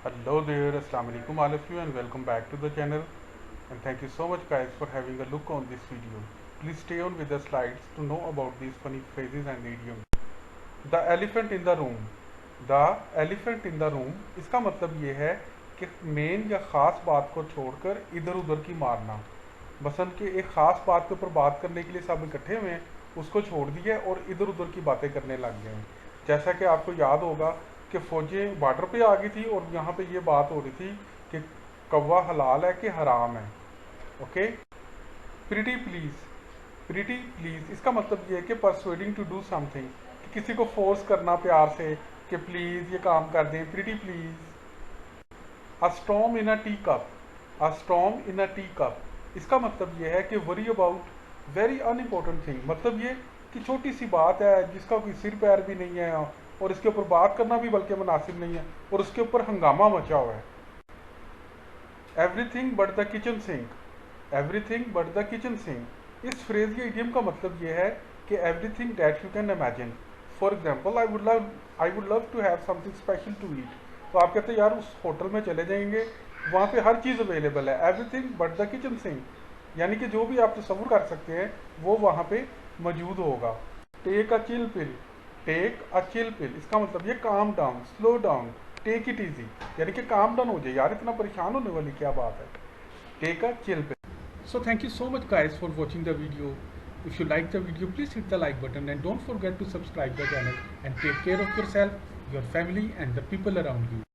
Hello there, Assalamu alaikum all of you and welcome back to the channel, and thank you so much guys for having a look on this video. Please stay on with the slides to know about these funny phrases and idioms. The elephant in the room. The elephant in the room इसका मतलब ये है कि main या ख़ास बात को छोड़कर इधर उधर की मारना। मसलन कि एक ख़ास बात के ऊपर बात करने के लिए सब इकट्ठे हुए हैं, उसको छोड़ दिया और इधर उधर की बातें करने लग गए हैं। जैसा कि आपको याद होगा कि फ़ौजें बॉर्डर पे आ गई थी और यहाँ पे ये बात हो रही थी कि कौवा हलाल है कि हराम है। Okay, pretty please. Pretty please इसका मतलब ये है कि परसुएडिंग टू डू समथिंग, कि किसी को फोर्स करना प्यार से कि प्लीज़ ये काम कर दें, pretty please. A storm in a tea cup. A storm in a tea cup इसका मतलब ये है कि worry about very unimportant thing, मतलब ये कि छोटी सी बात है जिसका कोई सिर पैर भी नहीं है और इसके ऊपर बात करना भी बल्कि मुनासिब नहीं है और उसके ऊपर हंगामा मचा हुआ है। Everything but the kitchen sink. Everything but the kitchen sink इस फ्रेज या इडियम का मतलब ये है कि everything that you can imagine. For example, I would love to have something special to eat. तो आप कहते हैं यार उस होटल में चले जाएंगे, वहाँ पे हर चीज़ अवेलेबल है। Everything but the kitchen sink यानी कि जो भी आप तस्वुर कर सकते हैं वो वहाँ पे मौजूद होगा। Take a chill pill. Take a chill pill इसका मतलब ये calm down, slow down, take it easy, यानी कि काम डाउन हो जाए यार, इतना परेशान होने वाली क्या बात है। Take a chill pill. So thank you so much guys for watching the video. If you like the video, please hit the like button and don't forget to subscribe the channel, and take care of yourself, your family and the people around you.